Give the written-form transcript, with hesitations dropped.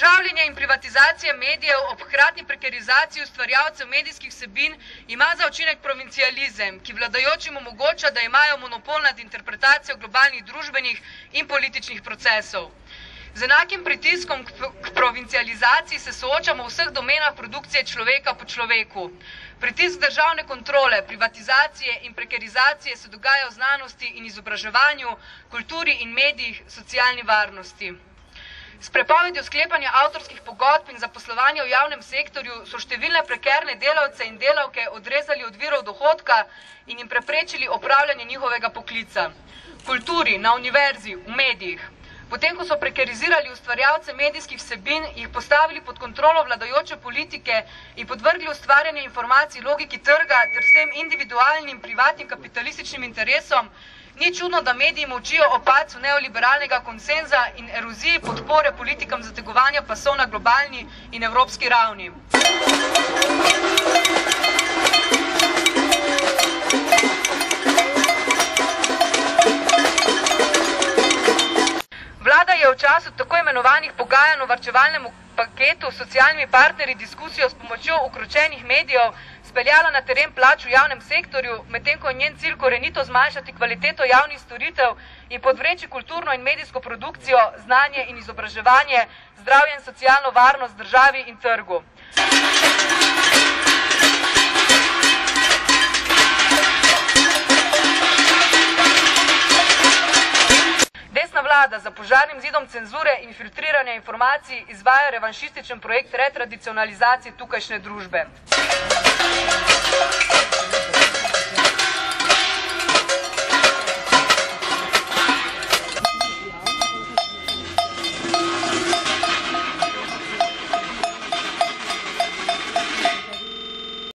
Upravljanje in privatizacija medijev ob hkratni prekarizaciji ustvarjalcev medijskih vsebin ima za učinek provincializem, ki vladajočim omogoča, da imajo monopol nad interpretacijo globalnih družbenih in političnih procesov. Z enakim pritiskom k provincializaciji se soočamo v vseh domenah produkcije človeka po človeku. Pritisk državne kontrole, privatizacije in prekarizacije se dogaja v znanosti in izobraževanju, kulturi in medijih, socialni varnosti. S prepovedjo sklepanja avtorskih pogodb in zaposlovanja v javnem sektorju so številne prekerne delavce in delavke odrezali od virov dohodka in jim preprečili opravljanje njihovega poklica. Kulturi, na univerzi, v medijih. Potem, ko so prekarizirali ustvarjalce medijskih vsebin, jih postavili pod kontrolo vladajoče politike in podvrgli ustvarjanje informacij logiki trga ter s tem individualnim, privatnim kapitalističnim interesom, ni čudno, da mediji molčijo o padcu neoliberalnega konsenza in eroziji podpore politikam zategovanja pasov na globalni in evropski ravni. Vlada je v času tako imenovanih pogajanj o varčevalnem paketu s socialnimi partnerji diskusijo s pomočjo ukročenih medijev speljala na teren plač v javnem sektorju, medtem ko je njen cilj korenito zmanjšati kvaliteto javnih storitev in podvreči kulturno in medijsko produkcijo, znanje in izobraževanje, zdravje in socialno varnost državi in trgu. Desna vlada za požarnim zidom cenzure in filtriranja informacij izvaja revanšističen projekt retradicionalizacije tukajšnje družbe.